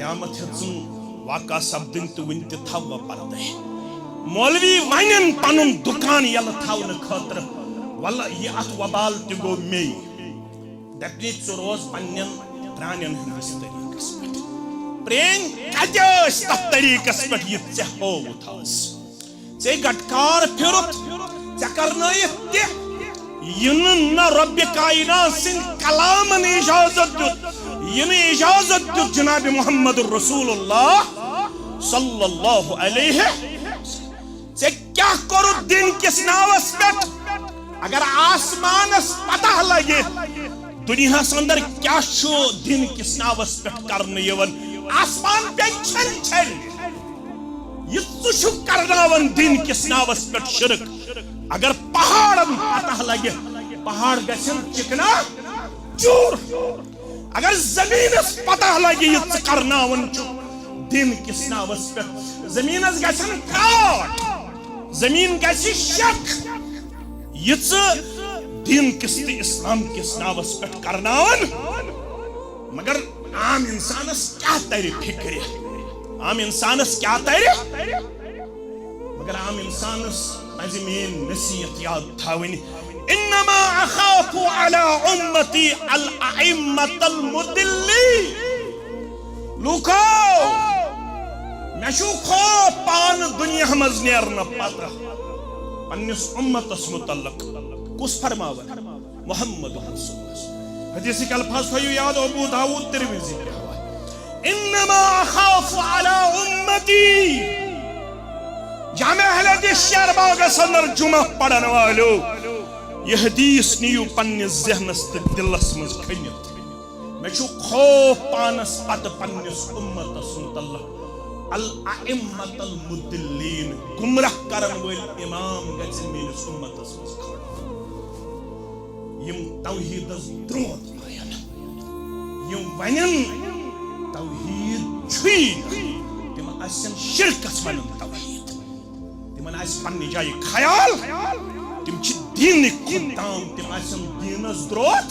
कयामत वाक़ा सपदिन तो वन तव पर्दे मौलवी वन पन दुकान यल थवन खतर वल्ला यह अत वबाल गो मे दपनी च रोज पन्न प्राणन हंदिस तरीकस पे प्रेन कत तरीकस पे यह ऐ होवुत ऐ गटकार फिरुत ऐ कर्नयित इन न रब कायनात सिंद कलामन इजाजत दुत इन इजाजत दुत जनाब मोहम्मद रसूलुल्लाह सल्लल्लाहु अलैहि से क्या करो दिन किस नावस पे अगर आसमानस पता लगे दुनिया अंदर क्या दिन किस नावस पे करने यवन आसमान पे छल छल यह करनावन दिन किस नावस पे शिरक अगर पहाड़ पता लगे पहाड़ गसन चिकना चूर अगर जमीन पता लगे यह करनावन दिन किस नावस पे जमीन गसन काट जमीन गसी शक यह दिन किस इस्लाम किस नावस पे करनावन मगर आम इंसानस क्या तरी फिक्र आम इंसानस क्या तरी मगर आम इंसानस पज मेन नसीहत याद थावनी इन्नमा अखाफु अला उम्मती अल अइम्मतल मुदिल्लीन लूको मे छु खौफ पान दुनिया मज नेरन पता पन्निस उम्मतस मुतल्लक कुस फरमावन मोहम्मद रसूलुल्लाह हदीस के अल्फाज थयो याद अबू दाऊद तिरमिजी के हवाले इन्नमा अखाफु अला उम्मती जामे अहले शरबाग संदर जुमा पढ़न वालो यह हदीस नियु पन्ने ज़हनस ते दिलस मज खनित मे छु खौफ पानस पत पन्निस उम्मतस मुतल्लक अल अइम्मतल मुदिल्लीन गुमराह करन वल इमाम गज मेनिस उम्मतस मज खड़ा यम तौहीदस द्रोत आयन यम वनन तौहीद छुई तिम असन शिरकस वनन तौहीद तिमन आस पन्नी जाय ख्याल तिम छ दीन खुदाम तिम असन दीनस द्रोत